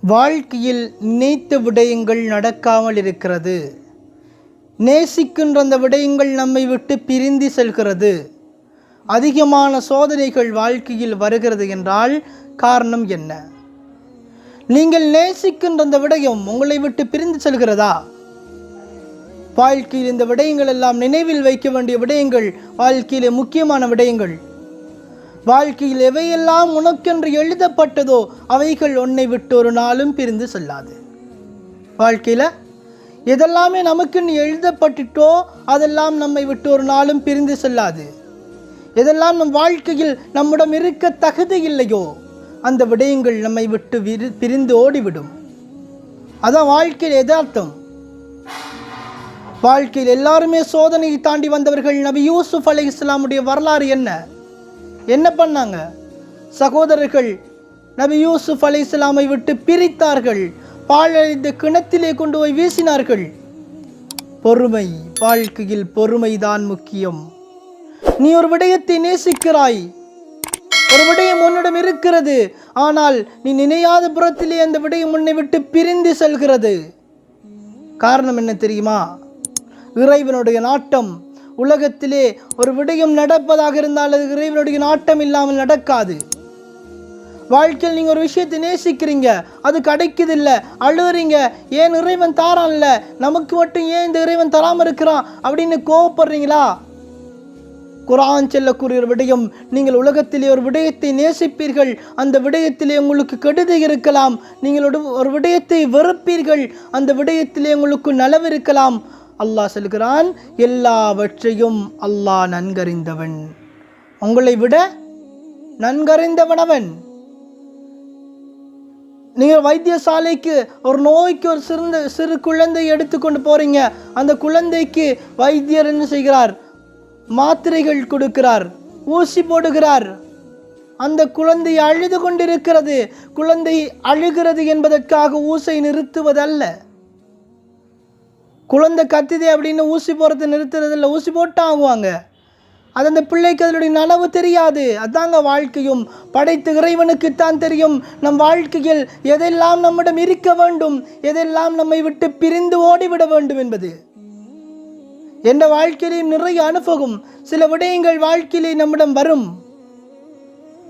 வாழ்க்கையில் நினைத்த விடயங்கள் நடக்காமல் இருக்கிறது. நேசிக்கின்ற அந்த விடயங்கள் நம்மை விட்டு பிரிந்து செல்கிறது. அதிகமான சோதனைகள் வாழ்க்கையில் வருகிறது என்றால் காரணம் என்ன? நீங்கள் நேசிக்கின்ற அந்த விடயம் உங்களை விட்டு பிரிந்து செல்கிறதா? வாழ்க்கையில் இந்த விடயங்கள் எல்லாம் நினைவில் வைக்க வேண்டிய விடயங்கள், வாழ்க்கையிலே முக்கியமான விடயங்கள். வாழ்க்கையில் எவையெல்லாம் உனக்கென்று எழுதப்பட்டதோ அவைகள் உன்னை விட்டு ஒரு நாளும் பிரிந்து செல்லாது. வாழ்க்கையில் எதெல்லாமே நமக்குன்னு எழுதப்பட்டுட்டோ அதெல்லாம் நம்மை விட்டு ஒரு நாளும் பிரிந்து செல்லாது. எதெல்லாம் நம் வாழ்க்கையில் நம்மிடம் இருக்க தகுதி இல்லையோ அந்த விடயங்கள் நம்மை விட்டு பிரிந்து ஓடிவிடும். அதான் வாழ்க்கையில் யதார்த்தம். வாழ்க்கையில் எல்லாருமே சோதனையை தாண்டி வந்தவர்கள். நபி யூசுப் அலைஹிஸ்ஸலாமுடைய வரலாறு என்ன பண்ணாங்க? சகோதரர்கள் நபி யூசுப் அலைஹிஸ்ஸலாமை விட்டு பிரித்தார்கள். பாழடைந்த கிணத்திலே கொண்டு போய் வீசினார்கள். பொறுமை, வாழ்க்கையில் பொறுமைதான் முக்கியம். நீ ஒரு விடயத்தை நேசிக்கிறாய், ஒரு விடயம் உன்னிடம் இருக்கிறது, ஆனால் நீ நினையாத புறத்திலே அந்த விடயம் உன்னை விட்டு பிரிந்து செல்கிறது. காரணம் என்ன தெரியுமா? இறைவனுடைய நாட்டம். உலகத்திலே ஒரு விடயம் நடப்பதாக இருந்தால் அது இறைவனுடைய நாட்டம் இல்லாமல் நடக்காது. வாழ்க்கையில் நீங்கள் ஒரு விஷயத்தை நேசிக்கிறீங்க, அது கிடைக்குதில்லை, அழுகிறீங்க, ஏன் இறைவன் தாரான்ல, நமக்கு மட்டும் ஏன் இந்த இறைவன் தராமல் இருக்கிறான் அப்படின்னு கோவப்படுறீங்களா? குர்ஆன் சொல்லக்கூடிய ஒரு விடயம், நீங்கள் உலகத்திலே ஒரு விடயத்தை நேசிப்பீர்கள், அந்த விடயத்திலே உங்களுக்கு கெடுதி இருக்கலாம். நீங்கள் ஒரு விடயத்தை வெறுப்பீர்கள், அந்த விடயத்திலே உங்களுக்கு நலவு இருக்கலாம். அல்லாஹ் சொல்கிறான், எல்லாவற்றையும் அல்லாஹ் நன்கறிந்தவன், உங்களை விட நன்கறிந்தவன் அவன். நீங்கள் வைத்தியசாலைக்கு ஒரு நோய்க்கு ஒரு சிறு குழந்தையை எடுத்துக்கொண்டு போறீங்க. அந்த குழந்தைக்கு வைத்தியர் என்ன செய்கிறார்? மாத்திரைகள் கொடுக்கிறார், ஊசி போடுகிறார். அந்த குழந்தை அழுது கொண்டிருக்கிறது. குழந்தை அழுகிறது என்பதற்காக ஊசியை நிறுத்துவதல்ல. குழந்தை கத்துதே அப்படின்னு ஊசி போடுறது நிறுத்துறதில்லை, ஊசி போட்டு ஆகுவாங்க. அது அந்த பிள்ளைக்கு அதனுடைய நனவு தெரியாது. அதாங்க வாழ்க்கையும். படைத்த இறைவனுக்குத்தான் தெரியும் நம் வாழ்க்கையில் எதெல்லாம் நம்மிடம் இருக்க வேண்டும், எதெல்லாம் நம்மை விட்டு பிரிந்து ஓடிவிட வேண்டும் என்பது. என்ற வாழ்க்கையிலையும் நிறைய அனுபவம், சில விடயங்கள் வாழ்க்கையிலே நம்மிடம் வரும்.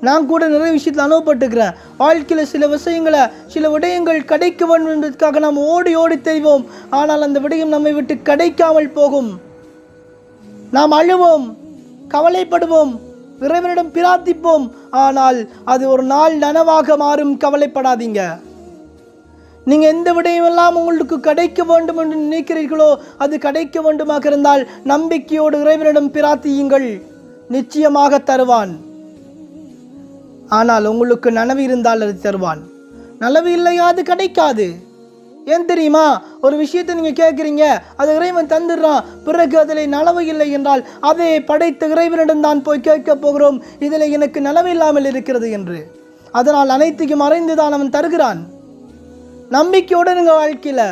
நான் கூட நிறைய விஷயத்தில் அனுபவப்பட்டுக்கிறேன். வாழ்க்கையில் சில விஷயங்களை, சில விடயங்கள் கிடைக்க வேண்டும் என்பதற்காக நாம் ஓடி ஓடி தெரிவோம். ஆனால் அந்த விடயம் நம்மை விட்டு கிடைக்காமல் போகும். நாம் அழுவோம், கவலைப்படுவோம், இறைவனிடம் பிரார்த்திப்போம். ஆனால் அது ஒரு நாள் நனவாக மாறும். கவலைப்படாதீங்க. நீங்கள் எந்த விடயமெல்லாம் உங்களுக்கு கிடைக்க வேண்டும் என்று நினைக்கிறீர்களோ அது கிடைக்க வேண்டுமாக இருந்தால் நம்பிக்கையோடு இறைவனிடம் பிரார்த்தியுங்கள், நிச்சயமாக தருவான். ஆனால் உங்களுக்கு நனவு இருந்தால் அது தருவான், நனவு இல்லையா அது கிடைக்காது. ஏன் தெரியுமா? ஒரு விஷயத்தை நீங்கள் கேட்குறீங்க, அது இறைவன் தந்துடுறான், பிறகு அதில் நனவு இல்லை என்றால் அதை படைத்த இறைவனிடம் தான் போய் கேட்க போகிறோம், இதில் எனக்கு நனவு இல்லாமல் இருக்கிறது என்று. அதனால் அனைத்தையும் அறிந்துதான் அவன் தருகிறான். நம்பிக்கையோடு நீங்கள் வாழ்க்கையில்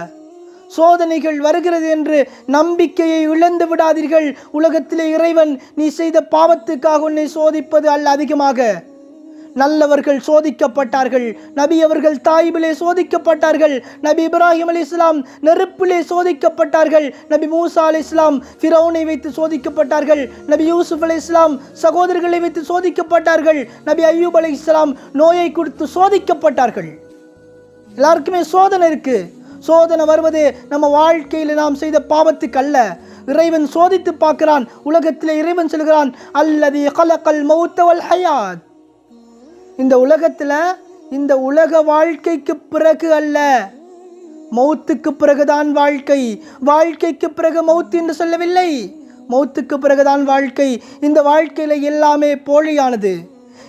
சோதனைகள் வருகிறது என்று நம்பிக்கையை இழந்து விடாதீர்கள். உலகத்திலே இறைவன் நீ செய்த பாவத்துக்காக உன்னை சோதிப்பது அல்ல. அதிகமாக நல்லவர்கள் சோதிக்கப்பட்டார்கள். நபி அவர்கள் தாயிபிலே சோதிக்கப்பட்டார்கள். நபி இப்ராஹிம் அலைஹிஸ்ஸலாம் நெருப்பிலே சோதிக்கப்பட்டார்கள். நபி மூசா அலைஹிஸ்ஸலாம் ஃபிரௌனை வைத்து சோதிக்கப்பட்டார்கள். நபி யூசுப் அலைஹிஸ்ஸலாம் சகோதரர்களை வைத்து சோதிக்கப்பட்டார்கள். நபி அய்யூப் அலைஹிஸ்ஸலாம் நோயை கொடுத்து சோதிக்கப்பட்டார்கள். எல்லாருக்குமே சோதனை இருக்கு. சோதனை வருவது நம்ம வாழ்க்கையில் நாம் செய்த பாவத்துக்கு அல்ல. இறைவன் சோதித்து பார்க்கிறான். உலகத்தில் இறைவன் சொல்கிறான், அல்லதி கலக்கல் மௌத்த வல் ஹயாத். இந்த உலகத்தில், இந்த உலக வாழ்க்கைக்கு பிறகு அல்ல, மௌத்துக்கு பிறகுதான் வாழ்க்கை. வாழ்க்கைக்கு பிறகு மௌத்து என்று சொல்லவில்லை, மௌத்துக்கு பிறகுதான் வாழ்க்கை. இந்த வாழ்க்கையில் எல்லாமே போலியானது.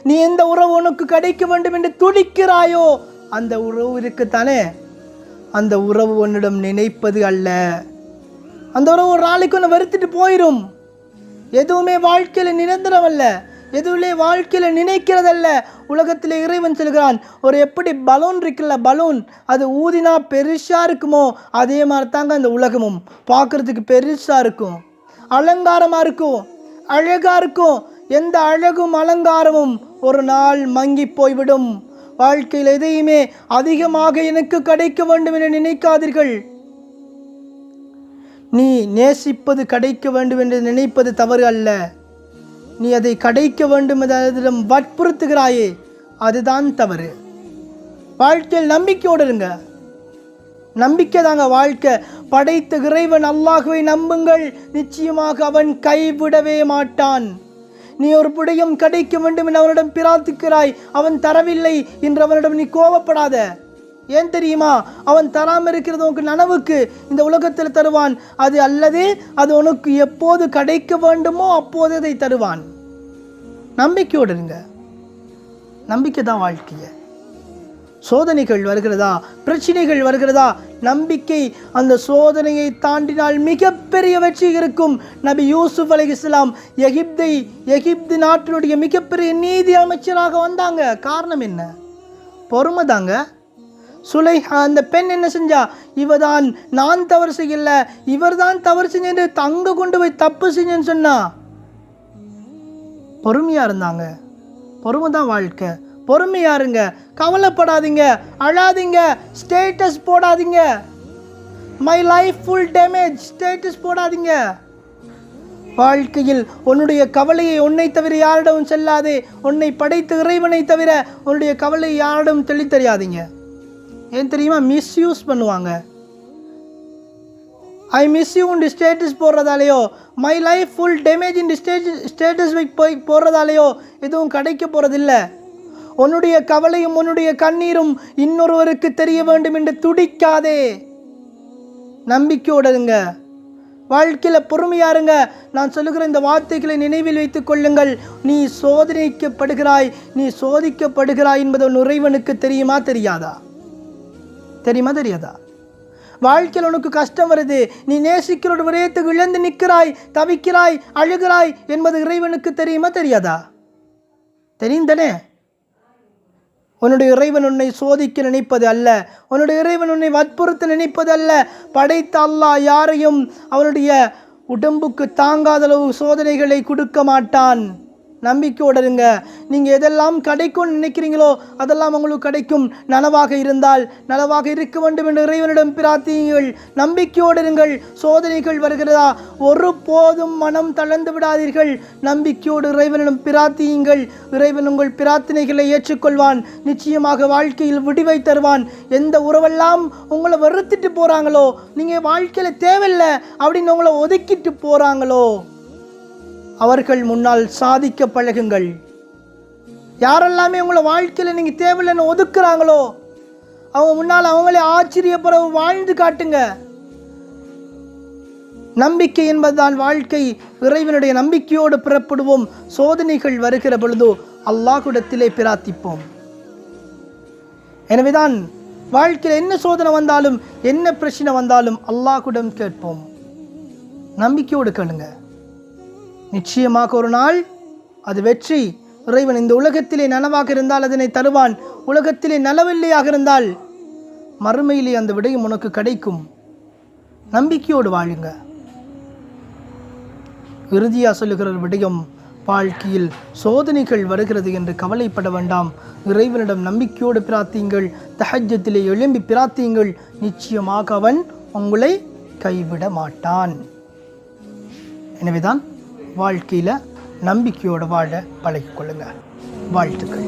நீ எந்த உறவு உனக்கு கிடைக்க வேண்டும் என்று துடிக்கிறாயோ அந்த உறவு இருக்குத்தானே, அந்த உறவு உன்னிடம் நினைப்பது அல்ல. அந்த உறவு ஒரு நாளைக்கு ஒன்று வெறுத்துட்டு போயிடும். எதுவுமே வாழ்க்கையில் நிரந்தரம் அல்ல, எதுவுமே வாழ்க்கையில் நினைக்கிறதல்ல. உலகத்தில் இறைவன் சொல்கிறான், ஒரு எப்படி பலூன் இருக்குல்ல, பலூன் அது ஊதினா பெருசாக இருக்குமோ அதே மாதிரி தாங்க அந்த உலகமும். பார்க்குறதுக்கு பெருசாக இருக்கும், அலங்காரமாக இருக்கும், அழகாக இருக்கும். எந்த அழகும் அலங்காரமும் ஒரு நாள் மங்கி போய்விடும். வாழ்க்கையில் எதையுமே அதிகமாக எனக்கு கிடைக்க வேண்டும் என நினைக்காதீர்கள். நீ நேசிப்பது கிடைக்க வேண்டும் என்று நினைப்பது தவறு அல்ல. நீ அதை கிடைக்க வேண்டும் அதிடம் வற்புறுத்துகிறாயே, அதுதான் தவறு. வாழ்க்கையில் நம்பிக்கையோடு இருங்க. நம்பிக்கை தாங்க வாழ்க்கை. படைத்த இறைவன் அல்லாஹ்வை நம்புங்கள், நிச்சயமாக அவன் கைவிடவே மாட்டான். நீ ஒரு புடையும் கிடைக்க வேண்டும் என்று அவனிடம் பிரார்த்திக்கிறாய், அவன் தரவில்லை என்று அவனிடம் நீ கோபப்படாத. ஏன் தெரியுமா? அவன் தராமல் இருக்கிறது உனக்கு நனவுக்கு இந்த உலகத்தில் தருவான். அது அல்லது அது உனக்கு எப்போது கிடைக்க வேண்டுமோ அப்போது அதை தருவான். நம்பிக்கையோடு இருங்க. நம்பிக்கை தான் வாழ்க்கையை. சோதனைகள் வருகிறதா, பிரச்சனைகள் வருகிறதா, நம்பிக்கை அந்த சோதனையை தாண்டினால் மிகப்பெரிய வெற்றி இருக்கும். நபி யூசுப் அலைஹிஸ்ஸலாம் எகிப்து நாட்டினுடைய மிகப்பெரிய நீதி அமைச்சராக வந்தாங்க. காரணம் என்ன? பொறுமை தாங்க. சுலைஹா அந்த பெண் என்ன செஞ்சா? இவதான் நான் தவறு செய்யல, இவர் தான் தவறு செஞ்சு தங்க கொண்டு போய் தப்பு செஞ்சேன்னு சொன்னா. பொறுமையா இருந்தாங்க. பொறுமை தான் வாழ்க்கை. பொறுமையா இருங்க. கவலைப்படாதீங்க, அழாதீங்க, ஸ்டேட்டஸ் போடாதீங்க. My life full damage status போடாதீங்க. வாழ்க்கையில் உன்னுடைய கவலையை உன்னை தவிர யாரிடமும் செல்லாதே. உன்னை படைத்த இறைவனை தவிர உன்னுடைய கவலை யாரிடம் தெளித்தறியாதீங்க. ஏன் தெரியுமா? மிஸ்யூஸ் பண்ணுவாங்க. ஐ மிஸ் யூ உண்டு ஸ்டேட்டஸ் போடுறதாலேயோ, my life full damage in status போய் போடுறதாலேயோ எதுவும் கிடைக்க போகிறதில்ல. உன்னுடைய கவலையும் உன்னுடைய கண்ணீரும் இன்னொருவருக்கு தெரிய வேண்டும் என்று துடிக்காதே. நம்பிக்கையோடு இருங்க. வாழ்க்கையில் பொறுமையா இருங்க. நான் சொல்லுகிற இந்த வார்த்தைகளை நினைவில் வைத்துக் கொள்ளுங்கள். நீ சோதனைக்கப்படுகிறாய், நீ சோதிக்கப்படுகிறாய் என்பது உன் இறைவனுக்கு தெரியுமா தெரியாதா? தெரியுமா தெரியாதா? வாழ்க்கையில் உனக்கு கஷ்டம் வருது, நீ நேசிக்கிற ஒரு விடயத்துக்கு இழந்து நிற்கிறாய், தவிக்கிறாய், அழுகிறாய் என்பது இறைவனுக்கு தெரியுமா தெரியாதா? தெரியும் தானே? உன்னுடைய இறைவன் உன்னை சோதிக்க நினைப்பது அல்ல, உன்னுடைய இறைவன் உன்னை வற்புறுத்த நினைப்பது அல்ல. படைத்த அல்லாஹ் யாரையும் அவனுடைய உடம்புக்கு தாங்காத அளவு சோதனைகளை கொடுக்க மாட்டான். நம்பிக்கையோடு இருங்க. நீங்கள் எதெல்லாம் கிடைக்கும்னு நினைக்கிறீங்களோ அதெல்லாம் உங்களுக்கு கிடைக்கும். நனவாக இருந்தால் நனவாக இருக்க வேண்டும் என்று இறைவனிடம் பிரார்த்தியுங்கள். நம்பிக்கையோடு இருங்கள். சோதனைகள் வருகிறதா, ஒருபோதும் மனம் தளர்ந்து விடாதீர்கள். நம்பிக்கையோடு இறைவனிடம் பிரார்த்தியுங்கள். இறைவன் உங்கள் பிரார்த்தனைகளை ஏற்றுக்கொள்வான். நிச்சயமாக வாழ்க்கையில் விடிவை தருவான். எந்த உறவெல்லாம் உங்களை வெறுத்துட்டு போகிறாங்களோ, நீங்கள் வாழ்க்கையில் தேவையில்லை அப்படின்னு உங்களை ஒதுக்கிட்டு போகிறாங்களோ, அவர்கள் முன்னால் சாதிக்க பழகுங்கள். யாரெல்லாமே உங்களை வாழ்க்கையில் நீங்கள் தேவையில்லைன்னு ஒதுக்குறாங்களோ அவங்க முன்னால் அவங்களே ஆச்சரியப்பட வாழ்ந்து காட்டுங்க. நம்பிக்கை என்பதுதான் வாழ்க்கை. இறைவனுடைய நம்பிக்கையோடு புறப்படுவோம். சோதனைகள் வருகிற பொழுதோ அல்லாஹ்விடத்திலே பிரார்த்திப்போம். எனவேதான் வாழ்க்கையில் என்ன சோதனை வந்தாலும் என்ன பிரச்சனை வந்தாலும் அல்லாஹ்விடம் கேட்போம். நம்பிக்கையோடு கேளுங்க. நிச்சயமாக ஒரு நாள் அது வெற்றி. இறைவன் இந்த உலகத்திலே நனவாக இருந்தால் அதனை தருவான். உலகத்திலே நலவில்லையாக இருந்தால் மறுமையிலே அந்த விடயம் உனக்கு கிடைக்கும். நம்பிக்கையோடு வாழுங்க. இறுதியாக சொல்லுகிற விடயம், வாழ்க்கையில் சோதனைகள் வருகிறது என்று கவலைப்பட வேண்டாம். இறைவனிடம் நம்பிக்கையோடு பிரார்த்தியுங்கள். தஹஜ்ஜத்திலே எழும்பி பிரார்த்தியுங்கள். நிச்சயமாக அவன் உங்களை கைவிட மாட்டான். எனவேதான் வாழ்க்கையில் நம்பிக்கையோடு வாழ பழகிக்கொள்ளுங்க. வாழ்த்துக்கள்.